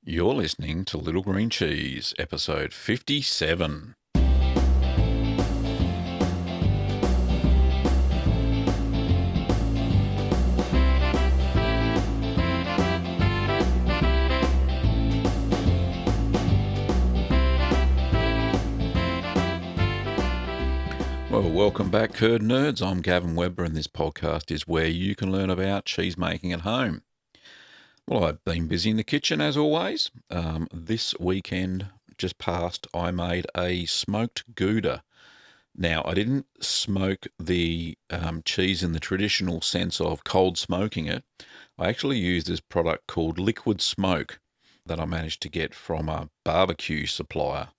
You're listening to Little Green Cheese, episode 57. Well, welcome back, Curd Nerds. I'm Gavin Webber, and this podcast is where you can learn about cheese making at home. Well, I've been busy in the kitchen as always. This weekend just past, I made a smoked Gouda. Now, I didn't smoke the cheese in the traditional sense of cold smoking it. I actually used this product called Liquid Smoke that I managed to get from a barbecue supplier.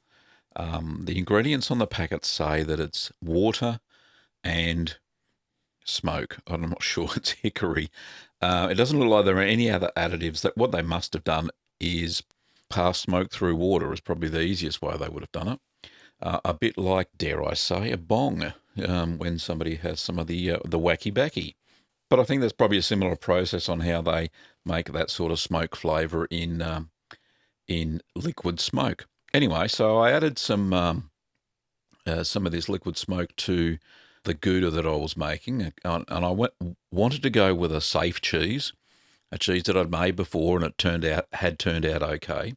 The ingredients on the packet say that it's water and smoke. I'm not sure it's hickory. It doesn't look like there are any other additives. That what they must have done is pass smoke through water is probably the easiest way they would have done it. A bit like, dare I say, a bong when somebody has some of the wacky backy. But I think there's probably a similar process on how they make that sort of smoke flavour in liquid smoke. Anyway, so I added some of this liquid smoke to the Gouda that I was making, and I wanted to go with a safe cheese, a cheese that I'd made before, and it had turned out okay.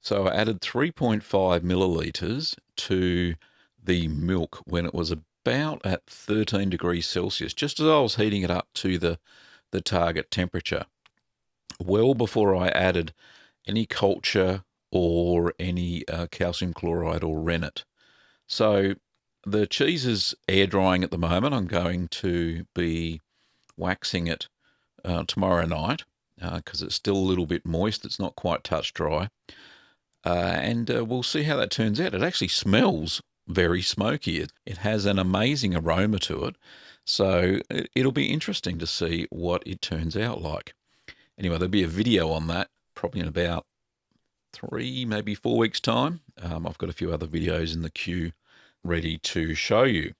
So I added 3.5 millilitres to the milk when it was about at 13 degrees Celsius, just as I was heating it up to the target temperature, well before I added any culture or any calcium chloride or rennet. So the cheese is air drying at the moment. I'm going to be waxing it tomorrow night because it's still a little bit moist. It's not quite touch dry. And we'll see how that turns out. It actually smells very smoky. It has an amazing aroma to it. So it'll be interesting to see what it turns out like. Anyway, there'll be a video on that probably in about 3, maybe 4 weeks' time. I've got a few other videos in the queue ready to show you.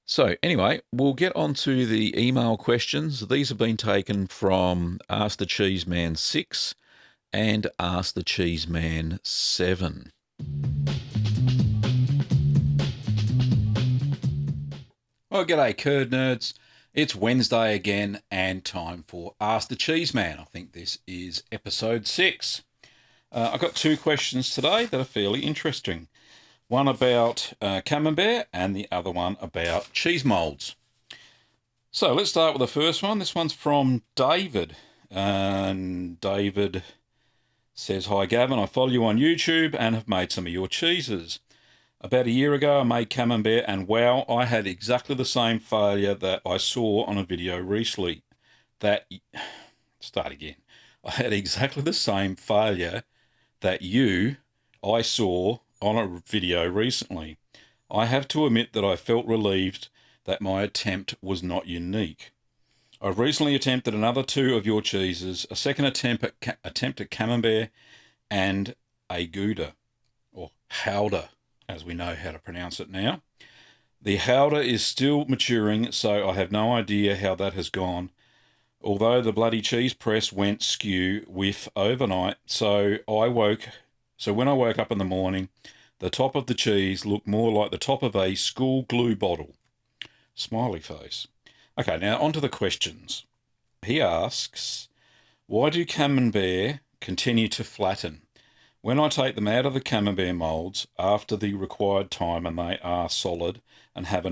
So anyway, we'll get on to the email questions. These have been taken from Ask the Cheeseman 6 and Ask the Cheeseman 7. Well, g'day, Curd Nerds. It's Wednesday again and time for Ask the Cheeseman. I think this is episode 6. I've got 2 questions today that are fairly interesting. One about camembert and the other one about cheese moulds. So let's start with the first one. This one's from David. And David says, "Hi Gavin, I follow you on YouTube and have made some of your cheeses. About a year ago I made camembert and wow, I had exactly the same failure that I saw on a video recently. I had exactly the same failure that I saw on a video recently. I have to admit that I felt relieved that my attempt was not unique. I've recently attempted another 2 of your cheeses, a second attempt at camembert and a Gouda, or Gouda, as we know how to pronounce it now. The Gouda is still maturing, so I have no idea how that has gone. Although the bloody cheese press went skew with overnight, so when I woke up in the morning, the top of the cheese looked more like the top of a school glue bottle. Smiley face. Okay, now on to the questions. He asks, why do camembert continue to flatten? When I take them out of the camembert moulds after the required time and they are solid and have a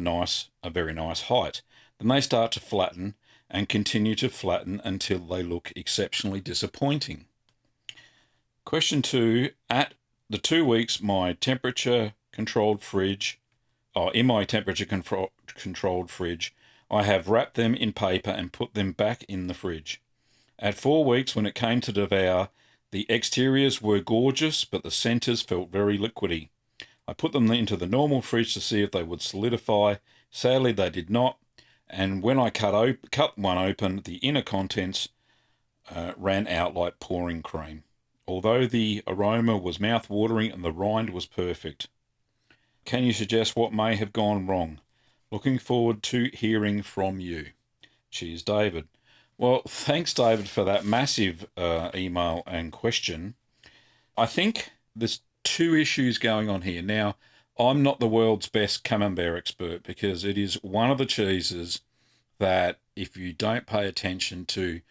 very nice height, then they start to flatten and continue to flatten until they look exceptionally disappointing. Question 2, at the 2 weeks in my temperature controlled fridge, I have wrapped them in paper and put them back in the fridge. At 4 weeks, when it came to devour, the exteriors were gorgeous, but the centres felt very liquidy. I put them into the normal fridge to see if they would solidify. Sadly, they did not. And when I cut one open, the inner contents ran out like pouring cream. Although the aroma was mouth-watering and the rind was perfect. Can you suggest what may have gone wrong? Looking forward to hearing from you. Cheers, David." Well, thanks, David, for that massive email and question. I think there's two issues going on here. Now, I'm not the world's best camembert expert because it is one of the cheeses that if you don't pay attention to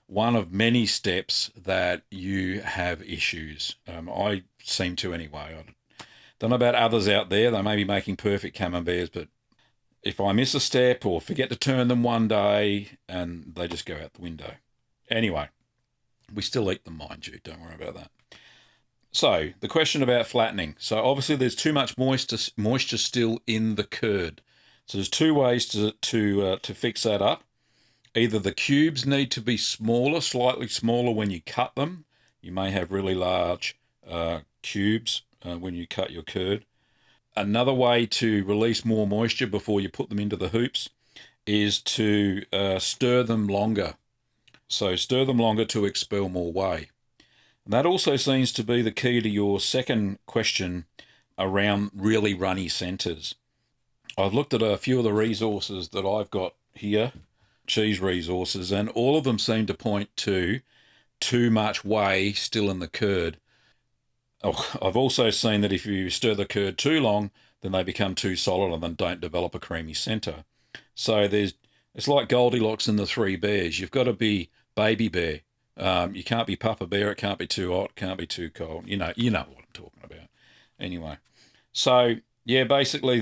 one of many steps that you have issues. I seem to anyway. I don't know about others out there. They may be making perfect camemberts, but if I miss a step or forget to turn them one day, and they just go out the window. Anyway, we still eat them, mind you. Don't worry about that. So the question about flattening. So obviously there's too much moisture still in the curd. So there's two ways to fix that up. Either the cubes need to be smaller, slightly smaller when you cut them. You may have really large cubes when you cut your curd. Another way to release more moisture before you put them into the hoops is to stir them longer. So stir them longer to expel more whey. And that also seems to be the key to your second question around really runny centres. I've looked at a few of the resources that I've got here, cheese resources, and all of them seem to point to too much whey still in the curd. Oh, I've also seen that if you stir the curd too long, then they become too solid and then don't develop a creamy centre. So it's like Goldilocks and the Three Bears. You've got to be baby bear. You can't be Papa Bear. It can't be too hot. Can't be too cold. You know what I'm talking about. Anyway, so yeah, basically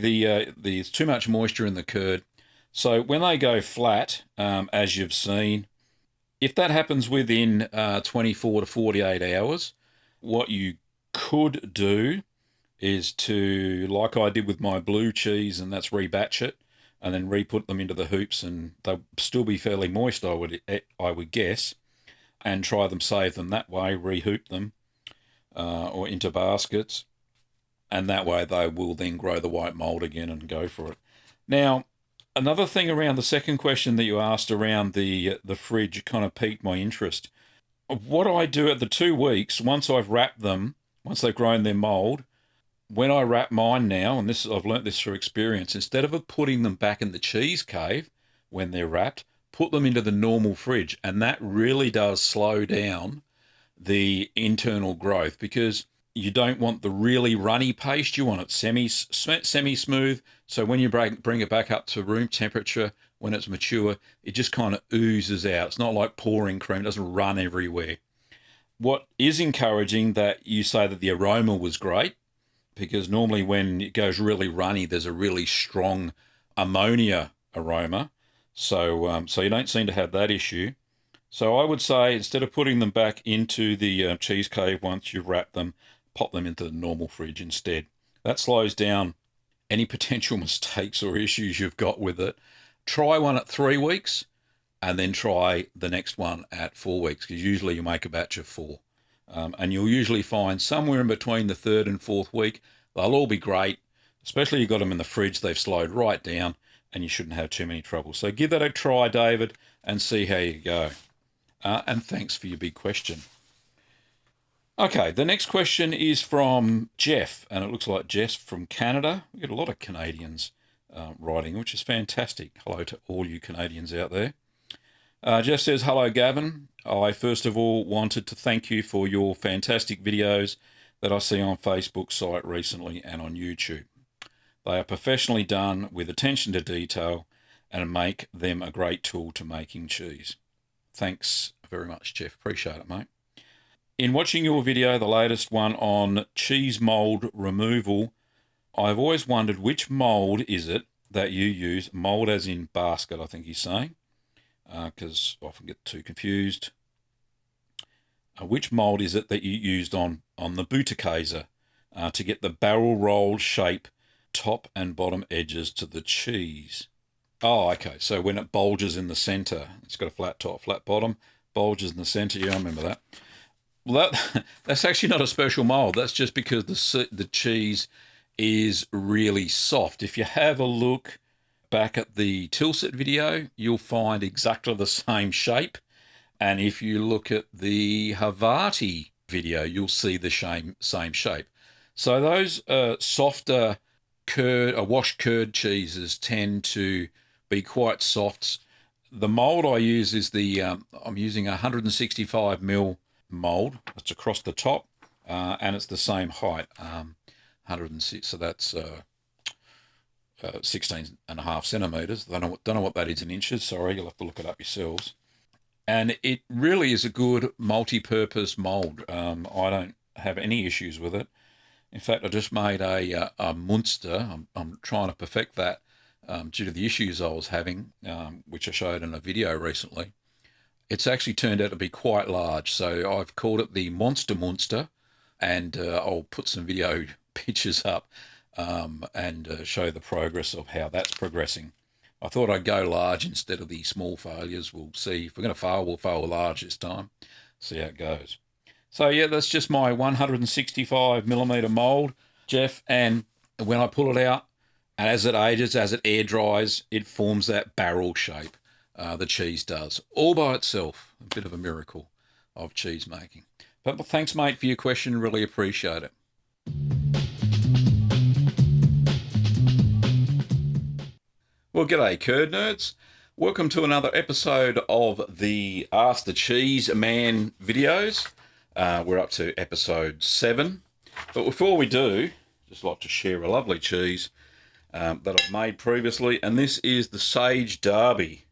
there's too much moisture in the curd. So when they go flat, as you've seen, if that happens within 24 to 48 hours, what you could do is to, like I did with my blue cheese, and that's rebatch it and then re-put them into the hoops, and they'll still be fairly moist, I would guess, and try them, save them that way, re-hoop them or into baskets, and that way they will then grow the white mold again and go for it. Now, another thing around the second question that you asked around the fridge kind of piqued my interest. What I do at the 2 weeks, once I've wrapped them, once they've grown their mold, when I wrap mine now, and I've learnt this through experience, instead of putting them back in the cheese cave when they're wrapped, put them into the normal fridge, and that really does slow down the internal growth, because you don't want the really runny paste. You want it semi-smooth. So when you bring it back up to room temperature, when it's mature, it just kind of oozes out. It's not like pouring cream. It doesn't run everywhere. What is encouraging that you say that the aroma was great, because normally when it goes really runny, there's a really strong ammonia aroma. So you don't seem to have that issue. So I would say instead of putting them back into the cheese cave once you've wrapped them, pop them into the normal fridge instead. That slows down any potential mistakes or issues you've got with it. Try one at 3 weeks and then try the next one at 4 weeks, because usually you make a batch of 4. And you'll usually find somewhere in between the 3rd and 4th week, they'll all be great, especially you've got them in the fridge, they've slowed right down and you shouldn't have too many trouble. So give that a try, David, and see how you go. And thanks for your big question. Okay, the next question is from Jeff, and it looks like Jeff's from Canada. We get a lot of Canadians writing, which is fantastic. Hello to all you Canadians out there. Jeff says, hello, Gavin. I first of all wanted to thank you for your fantastic videos that I see on Facebook site recently and on YouTube. They are professionally done with attention to detail and make them a great tool to making cheese. Thanks very much, Jeff. Appreciate it, mate. In watching your video, the latest one on cheese mold removal, I've always wondered which mold is it that you use, mold as in basket, I think he's saying, because I often get too confused. Which mold is it that you used on the Butekäse to get the barrel roll shape, top and bottom edges to the cheese? Oh, okay. So when it bulges in the center, it's got a flat top, flat bottom, bulges in the center. Yeah, I remember that. Well, that's actually not a special mold. That's just because the cheese is really soft. If you have a look back at the Tilsit video, you'll find exactly the same shape. And if you look at the Havarti video, you'll see the same shape. So those softer washed curd cheeses tend to be quite soft. The mold I use is I'm using 165 ml mold. That's across the top. and it's the same height, 106. So that's 16.5 centimetres. Don't know what that is in inches. Sorry, you'll have to look it up yourselves. And it really is a good multi-purpose mould. I don't have any issues with it. In fact, I just made a Munster. I'm trying to perfect that due to the issues I was having, which I showed in a video recently. It's actually turned out to be quite large, so I've called it the Monster Munster, and I'll put some video pictures up and show the progress of how that's progressing. I thought I'd go large instead of the small failures. We'll see. If we're going to fail, we'll fail large this time. See how it goes. So yeah, that's just my 165mm mould, Jeff. And when I pull it out, and as it ages, as it air dries, it forms that barrel shape. The cheese does, all by itself. A bit of a miracle of cheese making. But thanks, mate, for your question. Really appreciate it. Well, g'day, curd nerds. Welcome to another episode of the Ask the Cheese Man videos. We're up to episode 7. But before we do, just like to share a lovely cheese that I've made previously, and this is the Sage Derby.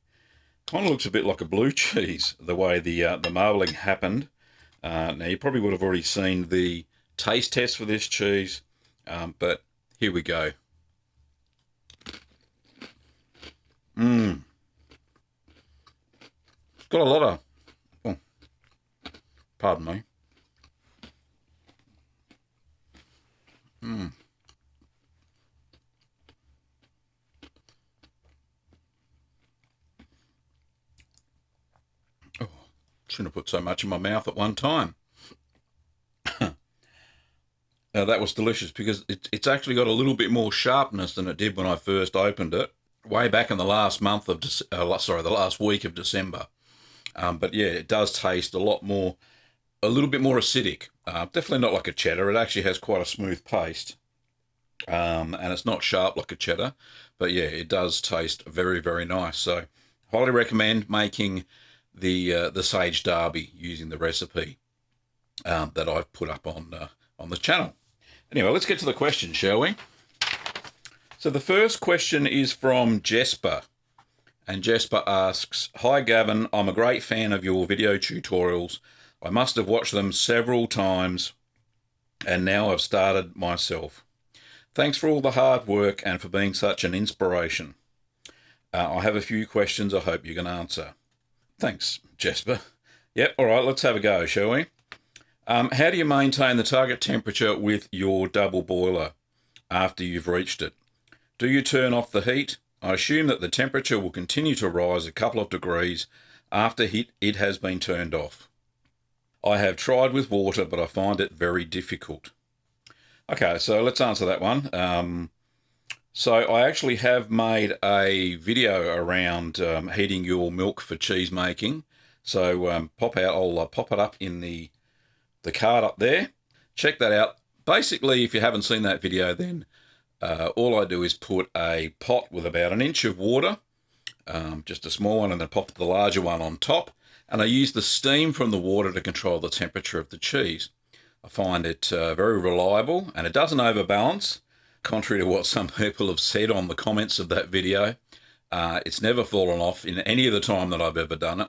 Kind of looks a bit like a blue cheese, the way the marbling happened. Now, you probably would have already seen the taste test for this cheese, but here we go. It's got a lot of, oh, pardon me. Oh, shouldn't have put so much in my mouth at one time. Now, that was delicious because it's actually got a little bit more sharpness than it did when I first opened it, way back in the last month of, the last week of December. But yeah, it does taste a little bit more acidic. Definitely not like a cheddar. It actually has quite a smooth paste. And it's not sharp like a cheddar. But yeah, it does taste very, very nice. So highly recommend making the Sage Derby using the recipe that I've put up on the channel. Anyway, let's get to the question, shall we? So the first question is from Jesper. And Jesper asks, "Hi Gavin, I'm a great fan of your video tutorials. I must have watched them several times and now I've started myself. Thanks for all the hard work and for being such an inspiration. I have a few questions I hope you can answer." Thanks, Jesper. Yep, all right, let's have a go, shall we? How do you maintain the target temperature with your double boiler after you've reached it? Do you turn off the heat? I assume that the temperature will continue to rise a couple of degrees after it has been turned off. I have tried with water, but I find it very difficult. Okay, so let's answer that one. So I actually have made a video around heating your milk for cheese making. So I'll pop it up in the card up there. Check that out. Basically, if you haven't seen that video, then all I do is put a pot with about an inch of water, just a small one, and then pop the larger one on top. And I use the steam from the water to control the temperature of the cheese. I find it very reliable, and it doesn't overbalance, contrary to what some people have said on the comments of that video. It's never fallen off in any of the time that I've ever done it.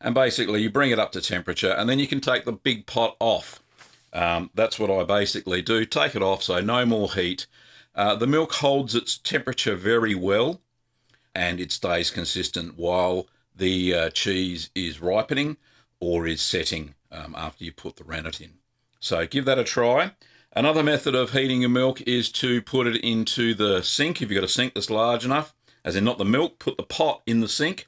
And basically, you bring it up to temperature, and then you can take the big pot off. That's what I basically do. Take it off, so no more heat. The milk holds its temperature very well, and it stays consistent while the cheese is ripening or is setting after you put the rennet in. So give that a try. Another method of heating your milk is to put it into the sink. If you've got a sink that's large enough, as in not the milk, put the pot in the sink,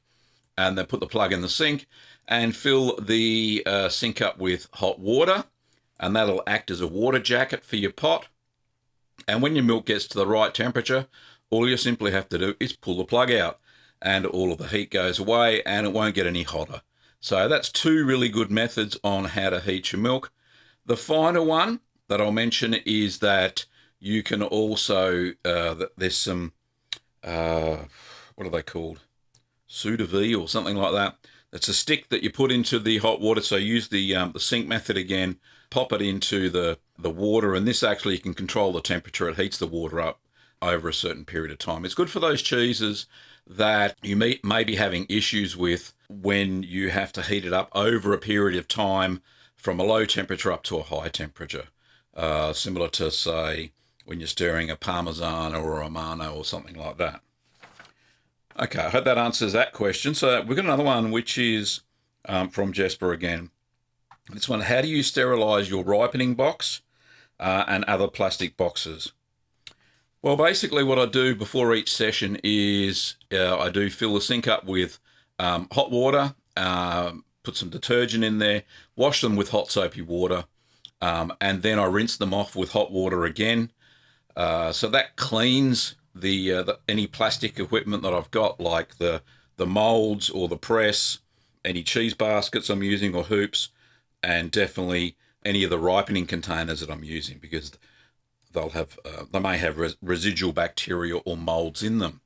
and then put the plug in the sink and fill the sink up with hot water, and that'll act as a water jacket for your pot. And when your milk gets to the right temperature, all you simply have to do is pull the plug out and all of the heat goes away and it won't get any hotter. So that's 2 really good methods on how to heat your milk. The final one that I'll mention is that you can also, there's some, what are they called? Sous vide or something like that. It's a stick that you put into the hot water. So use the sink method again. pop it into the water, and this actually, you can control the temperature. It heats the water up over a certain period of time. It's good for those cheeses that you may be having issues with when you have to heat it up over a period of time from a low temperature up to a high temperature. Similar to, say, when you're stirring a Parmesan or a Romano or something like that. Okay, I hope that answers that question. So we've got another one, which is from Jesper again. This one, how do you sterilize your ripening box and other plastic boxes? Well, basically what I do before each session is I do fill the sink up with hot water, put some detergent in there, wash them with hot soapy water, and then I rinse them off with hot water again. So that cleans the any plastic equipment that I've got, like the molds or the press, any cheese baskets I'm using or hoops, and definitely any of the ripening containers that I'm using, because they may have residual bacteria or molds in them.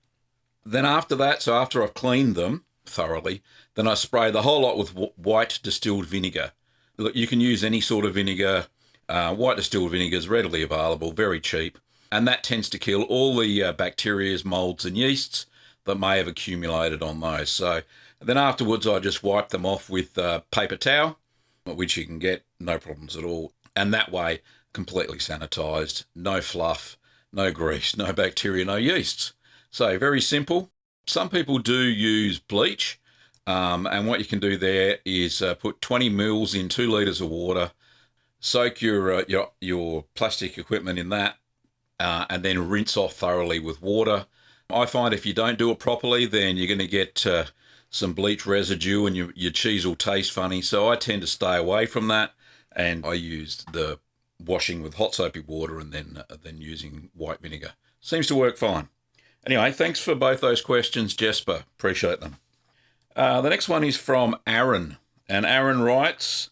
Then after that, so after I've cleaned them thoroughly, then I spray the whole lot with white distilled vinegar. Look, you can use any sort of vinegar. White distilled vinegar is readily available, very cheap, and that tends to kill all the bacteria, molds and yeasts that may have accumulated on those. So then afterwards, I just wipe them off with paper towel, which you can get, no problems at all. And that way, completely sanitized, no fluff, no grease, no bacteria, no yeasts. So very simple. Some people do use bleach, and what you can do there is put 20 mils in 2 litres of water, soak your plastic equipment in that, and then rinse off thoroughly with water. I find if you don't do it properly, then you're going to get some bleach residue and your cheese will taste funny. So I tend to stay away from that, and I use the washing with hot soapy water and then using white vinegar. Seems to work fine. Anyway, thanks for both those questions, Jesper. Appreciate them. The next one is from Aaron. And Aaron writes,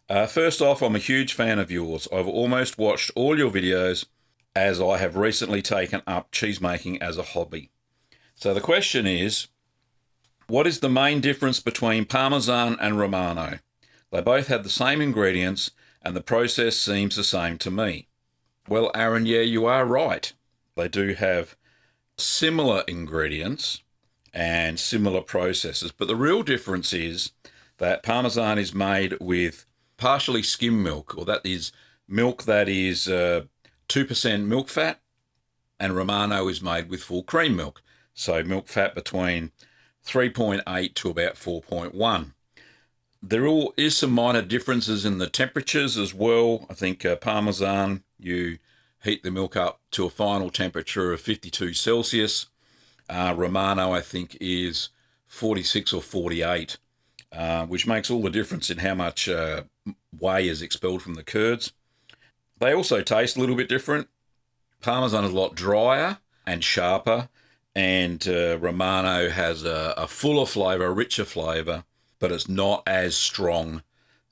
first off, I'm a huge fan of yours. I've almost watched all your videos as I have recently taken up cheese making as a hobby. So the question is, what is the main difference between Parmesan and Romano? They both have the same ingredients and the process seems the same to me. Well, Aaron, yeah, you are right. They do have similar ingredients and similar processes, but the real difference is that Parmesan is made with partially skim milk, or that is milk that is 2% milk fat, and Romano is made with full cream milk, so milk fat between 3.8 to about 4.1. There is some minor differences in the temperatures as well. I think Parmesan, you heat the milk up to a final temperature of 52 Celsius. Romano, I think, is 46 or 48, which makes all the difference in how much whey is expelled from the curds. They also taste a little bit different. Parmesan is a lot drier and sharper, and Romano has a fuller flavour, a richer flavour, but it's not as strong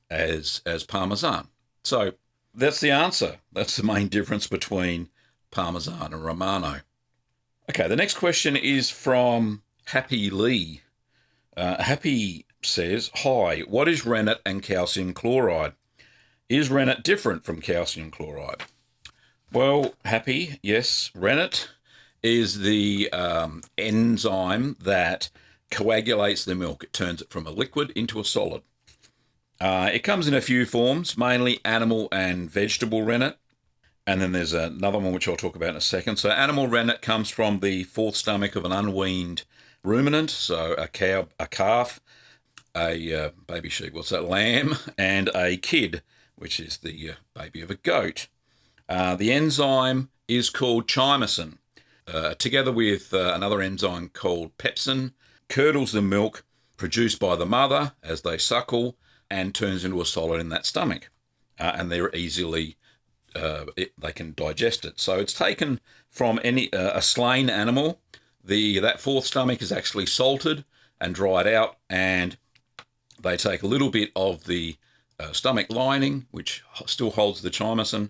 as Parmesan. So that's the answer. That's the main difference between Parmesan and Romano. Okay, the next question is from Happy Lee. Happy says, hi, what is rennet and calcium chloride? Is rennet different from calcium chloride? Well, Happy, yes, rennet is the enzyme that coagulates the milk. It turns it from a liquid into a solid. It comes in a few forms, mainly animal and vegetable rennet. And then there's another one which I'll talk about in a second. So animal rennet comes from the fourth stomach of an unweaned ruminant, so a cow, a calf, a baby sheep, lamb, and a kid, which is the baby of a goat. The enzyme is called chymosin, together with another enzyme called pepsin, curdles the milk produced by the mother as they suckle and turns into a solid in that stomach. And they're easily, they can digest it. So it's taken from a slain animal. That fourth stomach is actually salted and dried out, and they take a little bit of the stomach lining, which still holds the chymosin,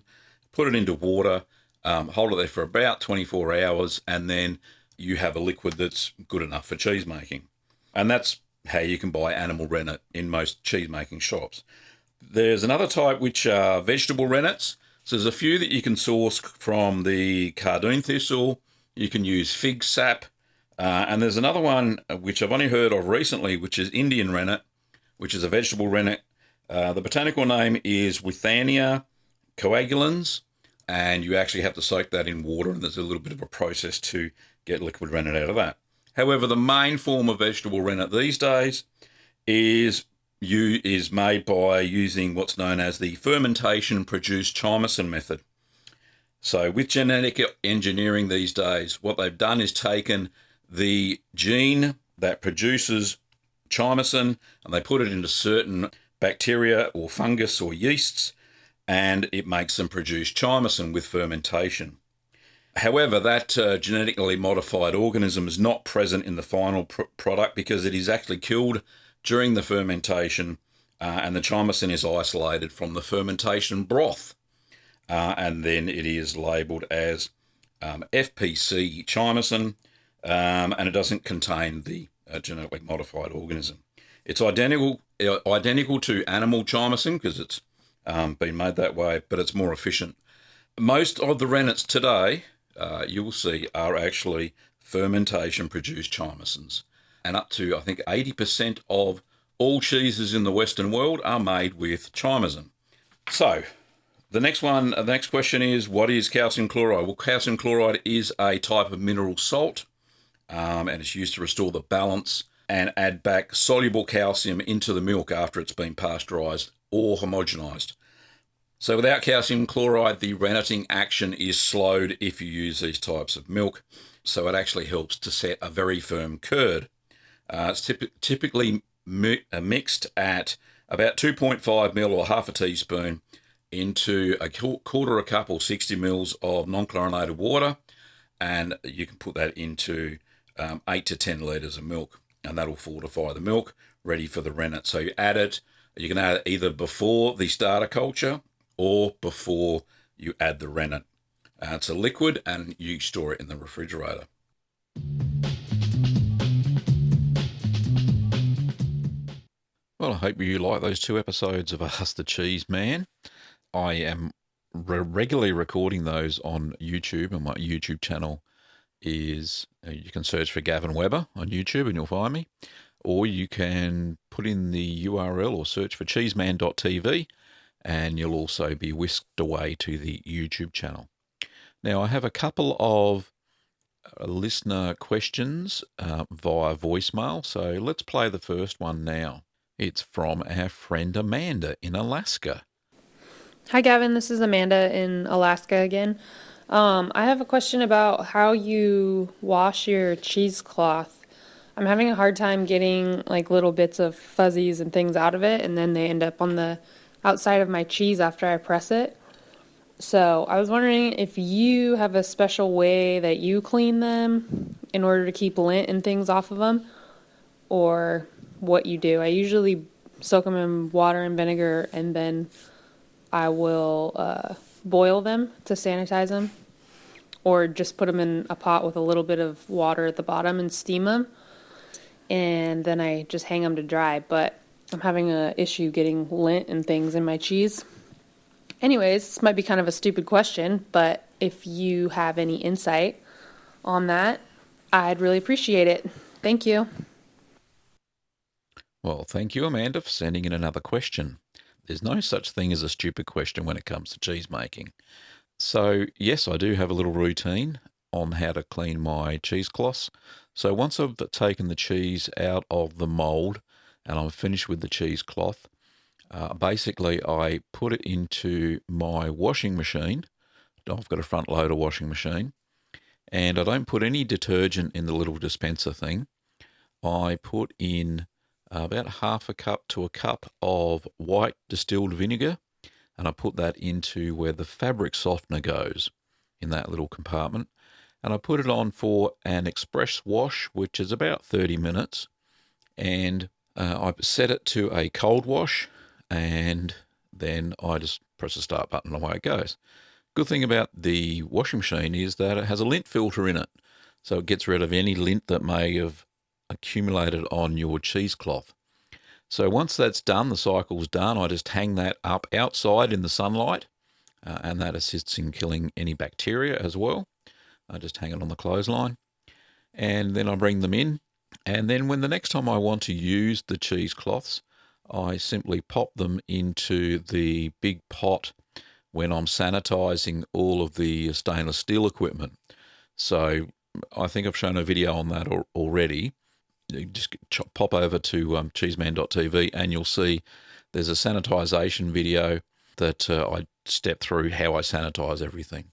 put it into water, hold it there for about 24 hours, and then you have a liquid that's good enough for cheese making. And that's how you can buy animal rennet in most cheese making shops. There's another type which are vegetable rennets. So there's a few that you can source from the cardoon thistle. You can use fig sap. And there's another one which I've only heard of recently, which is Indian rennet, which is a vegetable rennet. The botanical name is Withania coagulans, and you actually have to soak that in water, and there's a little bit of a process to get liquid rennet out of that. However, the main form of vegetable rennet these days is made by using what's known as the fermentation-produced chymosin method. So with genetic engineering these days, what they've done is taken the gene that produces chymosin and they put it into certain bacteria or fungus or yeasts, and it makes them produce chymosin with fermentation. However, that genetically modified organism is not present in the final product because it is actually killed during the fermentation, and the chymosin is isolated from the fermentation broth, and then it is labelled as FPC chymosin, and it doesn't contain the genetically modified organism. It's identical to animal chymosin because it's been made that way, but it's more efficient. Most of the rennets today, you'll see, are actually fermentation-produced chymosins. And up to, I think, 80% of all cheeses in the Western world are made with chymosin. So, the next question is, what is calcium chloride? Well, calcium chloride is a type of mineral salt, and it's used to restore the balance and add back soluble calcium into the milk after it's been pasteurised or homogenised. So without calcium chloride, the renneting action is slowed if you use these types of milk. So it actually helps to set a very firm curd. It's typically mixed at about 2.5 ml or half a teaspoon into a quarter a cup or 60 mils of non-chlorinated water. And you can put that into 8 to 10 litres of milk, and that'll fortify the milk, ready for the rennet. So you add it. You can add it either before the starter culture or before you add the rennet. It's a liquid and you store it in the refrigerator. Well, I hope you like those 2 episodes of Ask the Cheese Man. I am regularly recording those on YouTube, and my YouTube channel is, you can search for Gavin Webber on YouTube and you'll find me, or you can put in the URL or search for cheeseman.tv, and you'll also be whisked away to the YouTube channel. Now, I have a couple of listener questions via voicemail, so let's play the first one now. It's from our friend Amanda in Alaska. Hi, Gavin. This is Amanda in Alaska again. I have a question about how you wash your cheesecloth. I'm having a hard time getting like little bits of fuzzies and things out of it, and then they end up on the outside of my cheese after I press it. So I was wondering if you have a special way that you clean them in order to keep lint and things off of them, or what you do. I usually soak them in water and vinegar, and then I will boil them to sanitize them, or just put them in a pot with a little bit of water at the bottom and steam them, and then I just hang them to dry. But I'm having an issue getting lint and things in my cheese. Anyways, this might be kind of a stupid question, but if you have any insight on that, I'd really appreciate it. Thank you. Well, thank you, Amanda, for sending in another question. There's no such thing as a stupid question when it comes to cheese making. So, yes, I do have a little routine on how to clean my cheesecloths. So once I've taken the cheese out of the mould and I'm finished with the cheesecloth, basically I put it into my washing machine. I've got a front loader washing machine, and I don't put any detergent in the little dispenser thing. I put in about half a cup to a cup of white distilled vinegar, and I put that into where the fabric softener goes in that little compartment. And I put it on for an express wash, which is about 30 minutes. And I set it to a cold wash, and then I just press the start button and away it goes. Good thing about the washing machine is that it has a lint filter in it. So it gets rid of any lint that may have accumulated on your cheesecloth. So once that's done, the cycle's done, I just hang that up outside in the sunlight, and that assists in killing any bacteria as well. I just hang it on the clothesline, and then I bring them in. And then when the next time I want to use the cheesecloths, I simply pop them into the big pot when I'm sanitizing all of the stainless steel equipment. So I think I've shown a video on that already. You just pop over to cheeseman.tv and you'll see there's a sanitization video that I step through how I sanitize everything.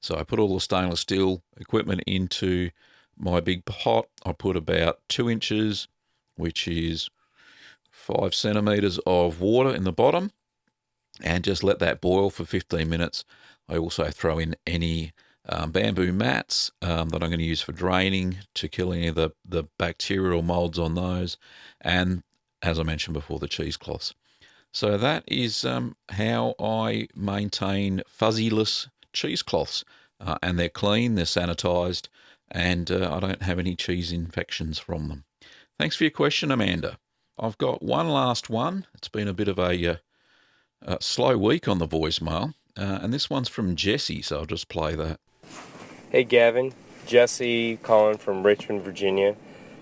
So I put all the stainless steel equipment into my big pot. I put about 2 inches, which is 5 centimeters of water in the bottom, and just let that boil for 15 minutes. I also throw in any bamboo mats that I'm going to use for draining to kill any of the bacterial molds on those, and as I mentioned before, the cheesecloths. So that is how I maintain fuzzyless cheesecloths, and they're clean, they're sanitized, and I don't have any cheese infections from them. Thanks for your question, Amanda. I've got one last one. It's been a bit of a slow week on the voicemail, and this one's from Jesse, so I'll just play that. Hey Gavin, Jesse calling from Richmond, Virginia.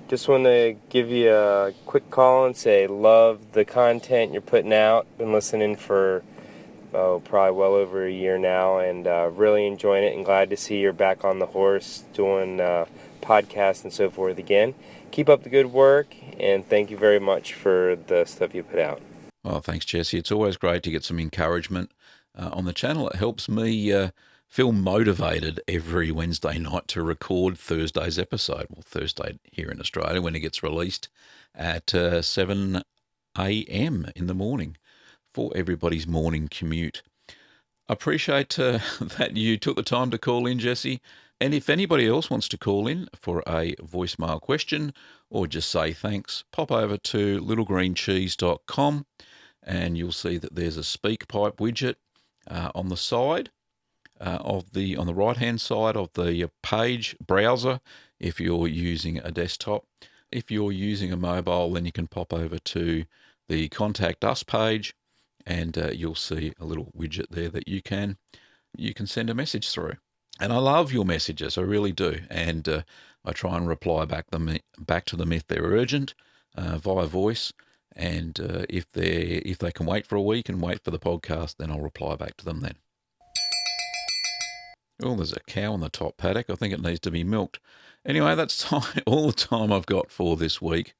Just want to give you a quick call and say love the content you're putting out. Been listening for probably well over a year now, and really enjoying it, and glad to see you're back on the horse doing podcasts and so forth again. Keep up the good work, and thank you very much for the stuff you put out. Oh, thanks, Jesse. It's always great to get some encouragement on the channel. It helps me feel motivated every Wednesday night to record Thursday's episode. Well, Thursday here in Australia when it gets released at 7 a.m. in the morning for everybody's morning commute. I appreciate that you took the time to call in, Jesse. And if anybody else wants to call in for a voicemail question or just say thanks, pop over to littlegreencheese.com and you'll see that there's a SpeakPipe widget on the side on the right-hand side of the page browser if you're using a desktop. If you're using a mobile, then you can pop over to the Contact Us page and you'll see a little widget there that you can send a message through. And I love your messages, I really do. And I try and reply back to them if they're urgent via voice. And if they can wait for a week and wait for the podcast, then I'll reply back to them then. Oh, there's a cow on the top paddock. I think it needs to be milked. Anyway, that's all the time I've got for this week.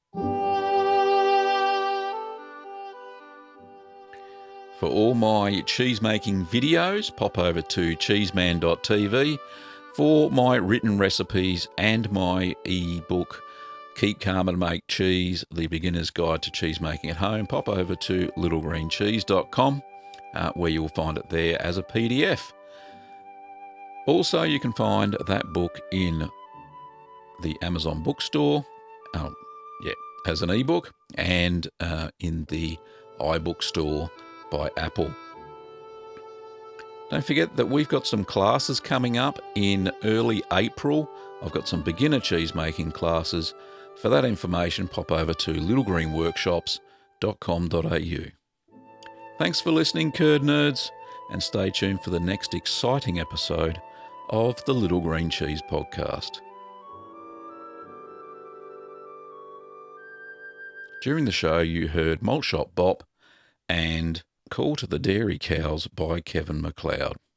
For all my cheese making videos, pop over to cheeseman.tv. For my written recipes and my ebook, Keep Calm and Make Cheese, The Beginner's Guide to Cheese Making at Home, pop over to littlegreencheese.com where you'll find it there as a PDF. Also, you can find that book in the Amazon bookstore, as an ebook, and in the iBook store by Apple. Don't forget that we've got some classes coming up in early April. I've got some beginner cheese making classes. For that information, pop over to littlegreenworkshops.com.au. Thanks for listening, Curd Nerds, and stay tuned for the next exciting episode of the Little Green Cheese Podcast. During the show, you heard Malt Shop Bop and Call to the Dairy Cows by Kevin MacLeod.